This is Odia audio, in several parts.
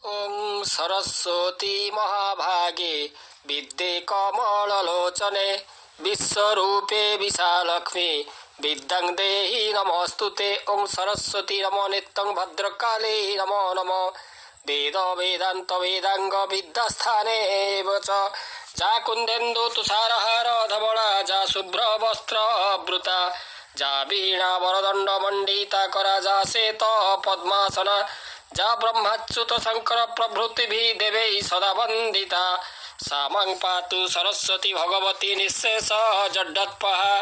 ॐ सरस्वती महाभागे विद्ये कमललोचने विश्वरूपे विशालक्ष्मी विद्यां देहि नमोऽस्तुते। ॐ सरस्वती नमो नित्यं भद्रकाले नमो नमो वेद वेदांत वेदांग विद्यास्थाने एव च जा कुन्देन्दु तुषारहार धवला जा शुभ्र वस्त्र वृता जा वीणा वरदंड मंडिता करा जा श्वेत पद्मासना जा ब्रह्मच्युत शंकर प्रभृति देवै सदा वंदिता सा मां पातु सरस्वती भगवती निःशेष जड्डत्पहा।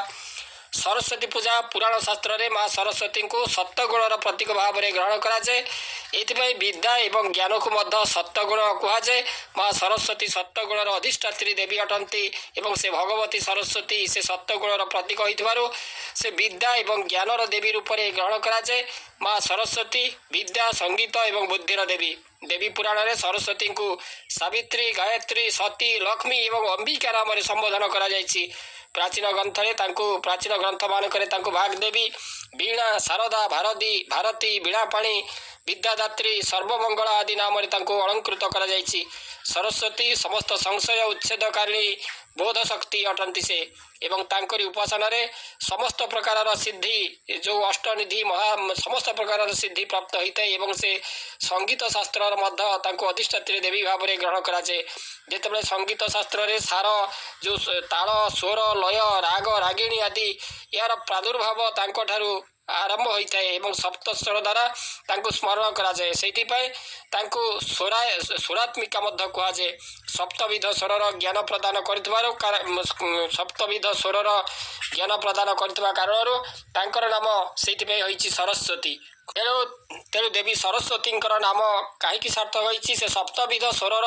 सरस्वती पूजा पुराण शास्त्र रे माँ सरस्वती को सत्वगुणर प्रतीक भाव में ग्रहण कराए। एथिपाई विद्या एवं ज्ञान को मध्य सत्वगुण कहुए। माँ सरस्वती सत्वगुणर अधिष्ठात्री देवी अटंती एवं से भगवती सरस्वती से सत्वगुणर प्रतीक हो से विद्या एवं ज्ञानर देवी रूप में ग्रहण कराए। माँ सरस्वती विद्या संगीत एवं बुद्धिर देवी। देवी पुराण रे सरस्वती को सावित्री गायत्री सती लक्ष्मी एवं अंबिका नाम संबोधन करा जायछि। प्राचीन ग्रंथ प्राचीन ग्रंथ मानक भाग देवी वीणा शारदा भारती भारती वीणापाणी विद्यादात्री सर्वमंगला आदि नाम अलंकृत करा जायछि। सरस्वती समस्त संशय उच्छेदकारिणी बोध शक्ति अटंती से एवं तांकरी उपासना रे समस्त प्रकार सिद्धि जो अष्टनिधि महा समस्त प्रकार सिद्धि प्राप्त होता है एवं से संगीत शास्त्र अधिष्ठात्री देवी भाव में ग्रहण कराए। जितेबाला संगीत शास्त्र रे सार जो ताल स्वर लय राग रागिणी आदि यार प्रादुर्भाव तांको आरंभ होता है एवं सप्त स्वर द्वारा तांको स्मरण कराए। से स्वरात्मिका कहुए। सप्तविध स्वरर ज्ञान प्रदान कर सप्तविध स्वरर ज्ञान प्रदान कर कारण नाम से सरस्वती। तेणु देवी सरस्वती नाम कहीं सार्थक होती से सप्तविध स्वरर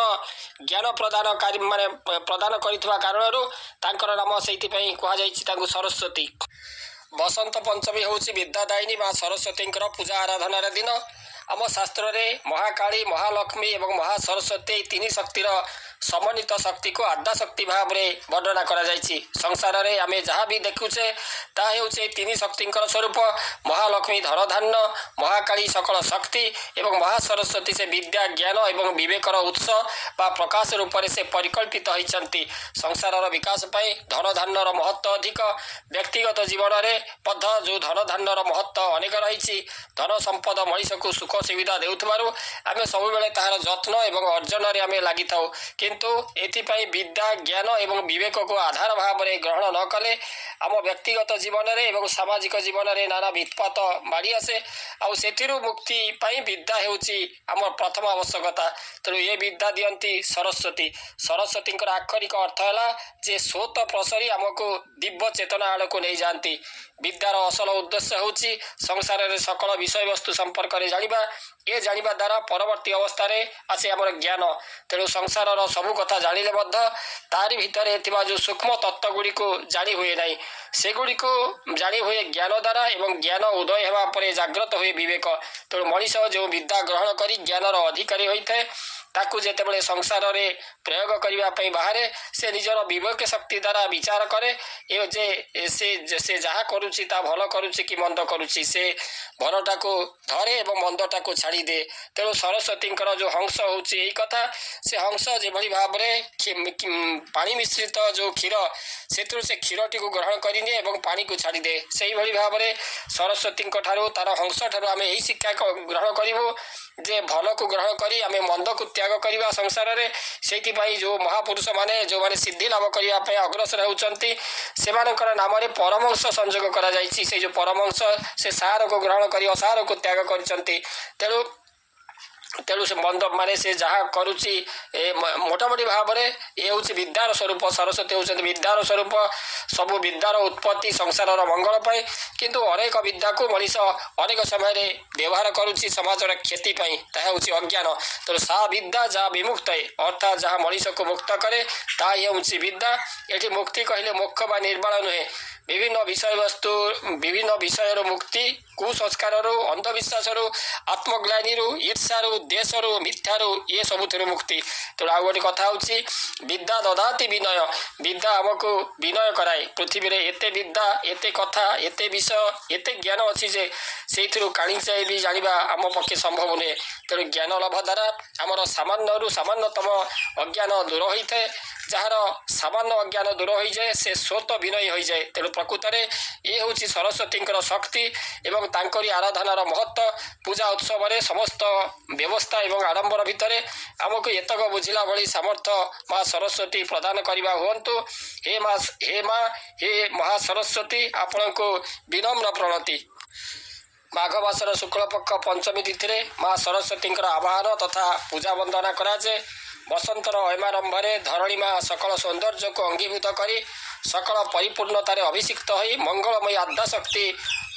ज्ञान प्रदान माने प्रदान कर नाम से कहुई सरस्वती। बसंत पंचमी हूँ विद्यादायिनी माँ सरस्वती पूजा आराधनार दिन। आम शास्त्र रे महाकाली महालक्ष्मी और महासरस्वती तीन शक्तिर समन्वित शक्ति को आद्या शक्ति भाव में वर्णना करा जायछि। संसार रे आमे जहाँ भी देखुचे ता हेउचे तीन शक्ति स्वरूप महालक्ष्मी धन धान्य महाकाली सकल शक्ति एवं महासरस्वती से विद्या ज्ञान एवं विवेकर उत्स बा प्रकाश रूप से परिकल्पित होइछन्ति। संसार विकास पाई धन धान्यर महत्व अधिक। व्यक्तिगत जीवन रे पद जो धन धान्यर महत्व अनेक रही। धन संपद मनीष को सुख सुविधा देउथबारु आमे सबुबेले ताहार जत्न एवं अर्जन रे आमे लागि थाउ। किंतु एथिपाई विद्या ज्ञान एवं विवेक को आधार भाव में ग्रहण न कले आम व्यक्तिगत जीवन में एवं सामाजिक जीवन में नाना वित्पात माड़ी आसे। आउ सेथिरु मुक्ति पाई विद्या हेउची आम प्रथम आवश्यकता। तेणु ये विद्या दियंती सरस्वती। सरस्वती आक्षरिक अर्थ है जे स्वत प्रसरी आमको दिव्य चेतना आड़ को नहीं जाती। विद्यार असल उद्देश्य होची संसार रे सकल विषय वस्तु संपर्क में जानिबा। ये जानिबा द्वारा परवर्ती अवस्था रे आसे आमर ज्ञान। तेणु संसार सबु कथा जानिले मध्य तारि भितर एथिबा जो सूक्ष्म तत्व गुड़ी को जानी हुए नहीं। सेगुड़ी को जानी हुए ज्ञान द्वारा एवं ज्ञान उदय हेबा परे जाग्रत हुए विवेक। तेणु मनीष जो विद्या ग्रहण करी ज्ञानर अधिकारी होता है ताकू जेतेबेले संसार रे प्रयोग करिबा पई बाहरे से निजर विवेक शक्ति द्वारा विचार करे जे से जहाँ करुची ता भल करुची कि मंद करुची से भलटा को धरे एवं मंदटा को छाड़ी दे। तेणु सरस्वती जो हंस होची यही कथा। से हंस जेभली भाव में पानी मिश्रित जो क्षीर से क्षीरटी को ग्रहण करिने एवं पानी को छाड़ी दे। से भली भाव में सरस्वती तार हंस ठारू आमे यही शिक्षा ग्रहण करिवो जे भल को ग्रहण करी आमे मंद को त्याग करवा संसार रे। सेति पई जो महापुरुष माने जो माने सिद्धि लाभ करिया पई अग्रसर होउचंती सेमानकर नाम रे परमहंस संयोग करा जायछि। से जो परमहंस से सार को ग्रहण करी असार को त्याग करचंती। तेणु से मंद माने से जहाँ करुची मोटामोटी भाव में ये हूँ विद्यार स्वरूप। सरस्वती होती विद्यार स्वरूप। सबु विद्यार उत्पत्ति संसार मंगल पाई किंतु अनेक विद्या को मनीष अनेक समय व्यवहार करुची समाज क्षति पाई ताहा होची अज्ञान। तेणु सा विद्या जहाँ विमुक्त है अर्थात जहाँ मनीष को मुक्त करे ता ही हूँ विद्या। ये मुक्ति कहले मोक्ष बा निर्वाण नुहे। ବିଭିନ୍ନ ବିଷୟରୁ ମୁକ୍ତି, କୁସଂସ୍କାରରୁ, ଅନ୍ଧବିଶ୍ୱାସରୁ, ଆତ୍ମଗ୍ଲାନିରୁ, ଈର୍ଷାରୁ, ଦେଶରୁ, ମିଥ୍ୟାରୁ, ଇଏ ସବୁଥିରୁ ମୁକ୍ତି। ତେଣୁ ଆଉ ଗୋଟେ କଥା ହେଉଛି ବିଦ୍ୟା ଦଦାତି ବିନୟ। ବିଦ୍ୟା ଆମକୁ ବିନୟ କରାଏ। ପୃଥିବୀରେ ଏତେ ବିଦ୍ୟା, ଏତେ କଥା, ଏତେ ବିଷୟ, ଏତେ ଜ୍ଞାନ ଅଛି ଯେ ସେଇଥିରୁ କାଣିଚାଏ ବି ଜାଣିବା ଆମ ପକ୍ଷେ ସମ୍ଭବ ନୁହେଁ। ତେଣୁ ଜ୍ଞାନ ଲାଭ ଦ୍ୱାରା ଆମର ସାମାନ୍ୟରୁ ସାମାନ୍ୟତମ ଅଜ୍ଞାନ ଦୂର ହୋଇଥାଏ। ଯାହାର ସାମାନ୍ୟ ଅଜ୍ଞାନ ଦୂର ହୋଇଯାଏ ସେ ସ୍ୱତ ବିନୟୀ ହୋଇଯାଏ। ତେଣୁ ପ୍ରକୃତରେ ଇଏ ହେଉଛି ସରସ୍ୱତୀଙ୍କର ଶକ୍ତି ଏବଂ ତାଙ୍କରି ଆରାଧନାର ମହତ୍ତ୍ୱ। ପୂଜା ଉତ୍ସବରେ ସମସ୍ତ ବ୍ୟବସ୍ଥା ଏବଂ ଆଡ଼ମ୍ବର ଭିତରେ ଆମକୁ ଏତକ ବୁଝିଲା ଭଳି ସାମର୍ଥ୍ୟ ମା ସରସ୍ୱତୀ ପ୍ରଦାନ କରିବା ହୁଅନ୍ତୁ। ହେ ମହା ସରସ୍ୱତୀ, ଆପଣଙ୍କୁ ବିନମ୍ର ପ୍ରଣତି। ମାଘ ମାସର ଶୁକ୍ଳପକ୍ଷ ପଞ୍ଚମୀ ତିଥିରେ ମା ସରସ୍ୱତୀଙ୍କର ଆବାହନ ତଥା ପୂଜା ବନ୍ଦନା କରାଯାଏ। ବସନ୍ତର ଅୟମାରମ୍ଭରେ ଧରଣୀ ମା ସକଳ ସୌନ୍ଦର୍ଯ୍ୟକୁ ଅଙ୍ଗୀଭୂତ କରି ସକଳ ପରିପୂର୍ଣ୍ଣତାରେ ଅଭିଷିକ୍ତ ହୋଇ ମଙ୍ଗଳମୟୀ ଆଦ୍ୟାଶକ୍ତି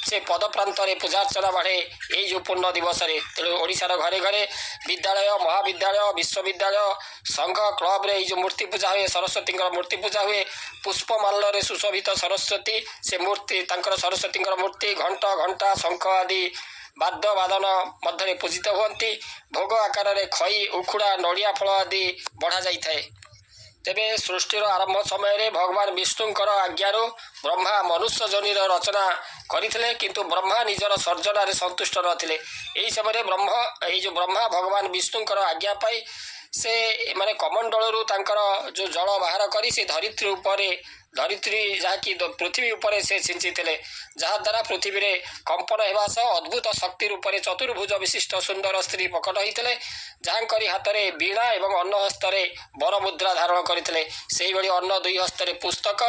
ସେ ପଦପ୍ରାନ୍ତରେ ପୂଜାର୍ଚ୍ଚନା ବାଢ଼େ ଏଇ ଯେଉଁ ପୂର୍ଣ୍ଣ ଦିବସରେ। ତେଣୁ ଓଡ଼ିଶାର ଘରେ ଘରେ ବିଦ୍ୟାଳୟ, ମହାବିଦ୍ୟାଳୟ, ବିଶ୍ୱବିଦ୍ୟାଳୟ, ସଂଘ, କ୍ଲବରେ ଏଇ ଯେଉଁ ମୂର୍ତ୍ତି ପୂଜା ହୁଏ, ସରସ୍ୱତୀଙ୍କର ମୂର୍ତ୍ତି ପୂଜା ହୁଏ। ପୁଷ୍ପମାଲ୍ୟରେ ସୁଶୋଭିତ ସରସ୍ୱତୀ, ସେ ମୂର୍ତ୍ତି, ତାଙ୍କର ସରସ୍ୱତୀଙ୍କର ମୂର୍ତ୍ତି ଘଣ୍ଟା, ଶଙ୍ଖ ଆଦି ବାଦ୍ୟବାଦନ ମଧ୍ୟରେ ପୂଜିତ ହୁଅନ୍ତି। ଭୋଗ ଆକାରରେ ଖଇ, ଉଖୁଡ଼ା, ନଡ଼ିଆ ଫଳ ଆଦି ବଢ଼ାଯାଇଥାଏ। ତେବେ ସୃଷ୍ଟିର ଆରମ୍ଭ ସମୟରେ ଭଗବାନ ବିଷ୍ଣୁଙ୍କର ଆଜ୍ଞାରୁ ବ୍ରହ୍ମା ମନୁଷ୍ୟ ଯୋନିର ରଚନା କରିଥିଲେ, କିନ୍ତୁ ବ୍ରହ୍ମା ନିଜର ସର୍ଜନାରେ ସନ୍ତୁଷ୍ଟ ନଥିଲେ। ଏହି ସମୟରେ ବ୍ରହ୍ମା ଭଗବାନ ବିଷ୍ଣୁଙ୍କର ଆଜ୍ଞା ପାଇ ସେ କମଣ୍ଡଳରୁ ତାଙ୍କର ଯେଉଁ ଜଳ ବାହାର କରି ସେ ଧରିତ୍ରୀ ଯାହାକି ପୃଥିବୀ ଉପରେ ସେ ଛିଞ୍ଚିଥିଲେ, ଯାହାଦ୍ୱାରା ପୃଥିବୀରେ କମ୍ପନ ହେବା ସହ ଅଦ୍ଭୁତ ଶକ୍ତି ରୂପରେ ଚତୁର୍ଭୁଜ ବିଶିଷ୍ଟ ସୁନ୍ଦର ସ୍ତ୍ରୀ ପ୍ରକଟ ହୋଇଥିଲେ, ଯାହାଙ୍କରି ହାତରେ ବୀଣା ଏବଂ ଅନ୍ନ ହସ୍ତରେ ବରମୁଦ୍ରା ଧାରଣ କରିଥିଲେ। ସେହିଭଳି ଅନ୍ନ ଦୁଇ ହସ୍ତରେ ପୁସ୍ତକ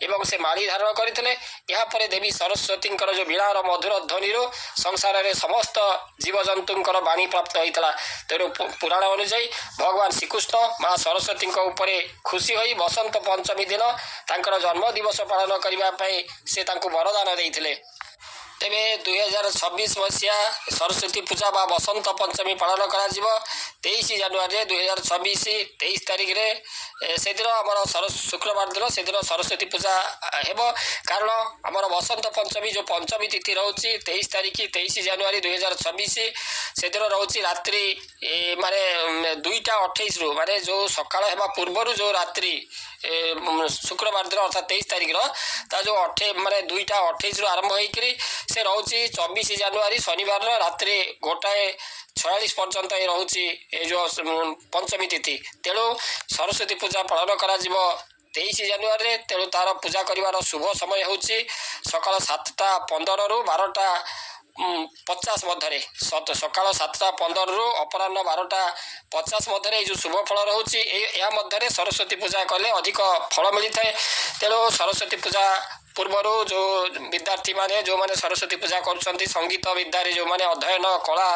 ଏବଂ ସେ ମାଳି ଧାରଣ କରିଥିଲେ। ଏହାପରେ ଦେବୀ ସରସ୍ୱତୀଙ୍କର ଯେଉଁ ବୀଣାର ମଧୁର ଧ୍ୱନିରୁ ସଂସାରରେ ସମସ୍ତ ଜୀବଜନ୍ତୁଙ୍କର ବାଣୀ ପ୍ରାପ୍ତ ହୋଇଥିଲା। ତେଣୁ ପୁରାଣ ଅନୁଯାୟୀ ଭଗବାନ ଶ୍ରୀକୃଷ୍ଣ ମା ସରସ୍ୱତୀଙ୍କ ଉପରେ ଖୁସି ହୋଇ ବସନ୍ତ ପଞ୍ଚମୀ ଦିନ ତାଙ୍କର ଜନ୍ମ ଦିବସ ପାଳନ କରିବା ପାଇଁ ସେ ତାଙ୍କୁ ବରଦାନ ଦେଇଥିଲେ। ତେବେ 2026 ମସିହା ସରସ୍ୱତୀ ପୂଜା ବା ବସନ୍ତ ପଞ୍ଚମୀ ପାଳନ କରାଯିବ 23 ଜାନୁଆରୀରେ 2026 23 ତାରିଖରେ। ସେଦିନ ଆମର ଶୁକ୍ରବାର ଦିନ ସେଦିନ ସରସ୍ୱତୀ ପୂଜା ହେବ। କାରଣ ଆମର ବସନ୍ତ ପଞ୍ଚମୀ ଯେଉଁ ପଞ୍ଚମୀ ତିଥି ରହୁଛି 23 ତାରିଖ 23 ଜାନୁଆରୀ 2026, ସେଦିନ ରହୁଛି ରାତ୍ରି 2:28ରୁ ଯେଉଁ ସକାଳ ହେବା ପୂର୍ବରୁ ଯେଉଁ ରାତ୍ରି ଶୁକ୍ରବାର ଦିନ ଅର୍ଥାତ୍ 23 ତାରିଖର ତା ଯେଉଁ 2:28ରୁ ଆରମ୍ଭ ହୋଇକରି ସେ ରହୁଛି 24 ଜାନୁଆରୀ ଶନିବାରର ରାତ୍ରି 1:46 ପର୍ଯ୍ୟନ୍ତ ରହୁଛି ଏ ଯେଉଁ ପଞ୍ଚମୀ ତିଥି। ତେଣୁ ସରସ୍ୱତୀ ପୂଜା ପାଳନ କରାଯିବ 23 ଜାନୁଆରୀରେ। ତେଣୁ ତାର ପୂଜା କରିବାର ଶୁଭ ସମୟ ହେଉଛି ସକାଳ 7:15ରୁ 12:50 ମଧ୍ୟରେ। ସକାଳ 7:15ରୁ ଅପରାହ୍ନ 12:50 ମଧ୍ୟରେ ଏଇ ଯେଉଁ ଶୁଭ ଫଳ ରହୁଛି, ଏହା ମଧ୍ୟରେ ସରସ୍ୱତୀ ପୂଜା କଲେ ଅଧିକ ଫଳ ମିଳିଥାଏ। ତେଣୁ ସରସ୍ୱତୀ ପୂଜା ପୂର୍ବରୁ ଯେଉଁ ବିଦ୍ୟାର୍ଥୀମାନେ ଯେଉଁମାନେ ସରସ୍ୱତୀ ପୂଜା କରୁଛନ୍ତି, ସଙ୍ଗୀତ ବିଦ୍ୟାରେ ଯେଉଁମାନେ ଅଧ୍ୟୟନ, କଳା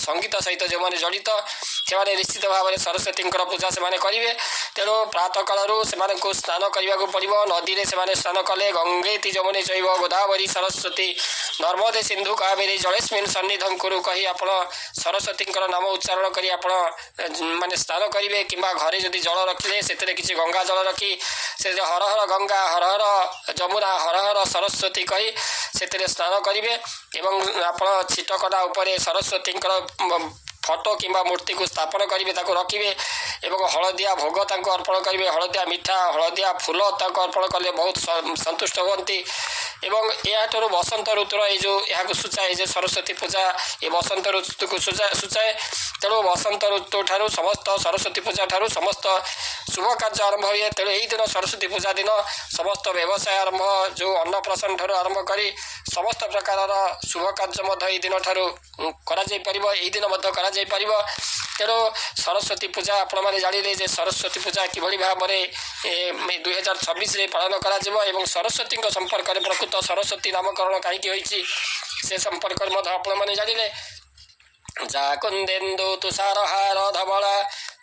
ସଙ୍ଗୀତ ସହିତ ଯେଉଁମାନେ ଜଡ଼ିତ, ସେମାନେ ନିଶ୍ଚିତ ଭାବରେ ସରସ୍ୱତୀଙ୍କର ପୂଜା ସେମାନେ କରିବେ। ତେଣୁ ପ୍ରାତଃ କାଳରୁ ସେମାନଙ୍କୁ ସ୍ନାନ କରିବାକୁ ପଡ଼ିବ। ନଦୀରେ ସେମାନେ ସ୍ନାନ କଲେ ଗଙ୍ଗେତି ଯମୁନେ ଚୈବ ଗୋଦାବରୀ ସରସ୍ୱତୀ ନର୍ମଦେ ସିନ୍ଧୁ କାବେରୀ ଜଳେସ୍ମିନ୍ ସନ୍ନିଧଂ କୁରୁ କହି ଆପଣ ସରସ୍ୱତୀଙ୍କର ନାମ ଉଚ୍ଚାରଣ କରି ଆପଣ ସ୍ନାନ କରିବେ। କିମ୍ବା ଘରେ ଯଦି ଜଳ ରଖିଲେ ସେଥିରେ କିଛି ଗଙ୍ଗା ଜଳ ରଖି ସେଥିରେ ହର ହର ଗଙ୍ଗା, ହର ହର ଯମୁନା, ହର ହର ସରସ୍ୱତୀ କହି ସେଥିରେ ସ୍ନାନ କରିବେ। ଏବଂ ଆପଣ ଛିଟକନା ଉପରେ ସରସ୍ୱତୀଙ୍କର ଫଟୋ କିମ୍ବା ମୂର୍ତ୍ତିକୁ ସ୍ଥାପନ କରିବେ, ତାକୁ ରଖିବେ ଏବଂ ହଳଦିଆ ଭୋଗ ତାଙ୍କୁ ଅର୍ପଣ କରିବେ। ହଳଦିଆ ମିଠା, ହଳଦିଆ ଫୁଲ ତାଙ୍କୁ ଅର୍ପଣ କଲେ ବହୁତ ସନ୍ତୁଷ୍ଟ ହୁଅନ୍ତି। ଏବଂ ଏହାଠାରୁ ବସନ୍ତ ଋତୁର ଏହାକୁ ସୂଚାଏ ଯେ ସରସ୍ୱତୀ ପୂଜା ଏ ବସନ୍ତ ଋତୁକୁ ସୂଚାଏ। ତେଣୁ ବସନ୍ତ ଋତୁ ଠାରୁ ସମସ୍ତ ସରସ୍ୱତୀ ପୂଜା ଠାରୁ ସମସ୍ତ ଶୁଭ କାର୍ଯ୍ୟ ଆରମ୍ଭ ହୁଏ। ତେଣୁ ଏହି ଦିନ ସରସ୍ୱତୀ ପୂଜା ଦିନ ସମସ୍ତ ବ୍ୟବସାୟ ଆରମ୍ଭ, ଯେଉଁ ଅନ୍ନପ୍ରାଶନ ଠାରୁ ଆରମ୍ଭ କରି ସମସ୍ତ ପ୍ରକାରର ଶୁଭ କାର୍ଯ୍ୟ ମଧ୍ୟ ଏହି ଦିନ ଠାରୁ କରାଯାଇପାରିବ, ଏହି ଦିନ ମଧ୍ୟ କରାଯାଇପାରିବ। ତେଣୁ ସରସ୍ୱତୀ ପୂଜା ଆପଣମାନେ ଜାଣିଲେ ଯେ ସରସ୍ୱତୀ ପୂଜା କିଭଳି ଭାବରେ 2026ରେ ପାଳନ କରାଯିବ ଏବଂ ସରସ୍ୱତୀଙ୍କ ସମ୍ପର୍କରେ ପ୍ରକୃତ ସରସ୍ୱତୀ ନାମକରଣ କାହିଁକି ହୋଇଛି ସେ ସମ୍ପର୍କରେ ମଧ୍ୟ ଆପଣମାନେ ଜାଣିଲେ। ଯା କୁନ୍ଦେନ୍ଦୁ ତୁଷାରହାର ଧବଳା,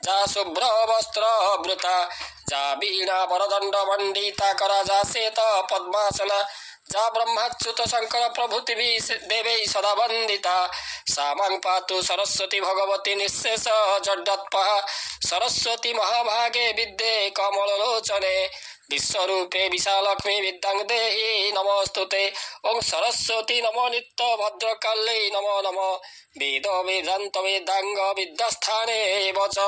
ଯା ଶୁଭ୍ର ବସ୍ତ୍ର ବୃତା, ଯା ବୀଣା ବରଦଣ୍ଡ ମଣ୍ଡିତା କରା, ଯା ଶ୍ଵେତ ପଦ୍ମାସନା, যা ব্রহ্মাচ্যুত শঙ্কর প্রভৃতি দেবৈ সদা বন্দিতা, সা মাং পাতু সরস্বতী ভগবতী নিঃশেষ জড্ডৎপহা, সরস্বতী মহাভাগে বিদ্যে কমললোচনে, বিশ্বরূপে বিশালক্ষ্মী বিদ্যাং দেহি নমস্তুতে। ওং সরস্বতী নমো নিত্য ভদ্রকাল্যে নমো নমঃ। বেদ বেদান্ত বেদাঙ্গ বিদ্যাস্থানে এব চ।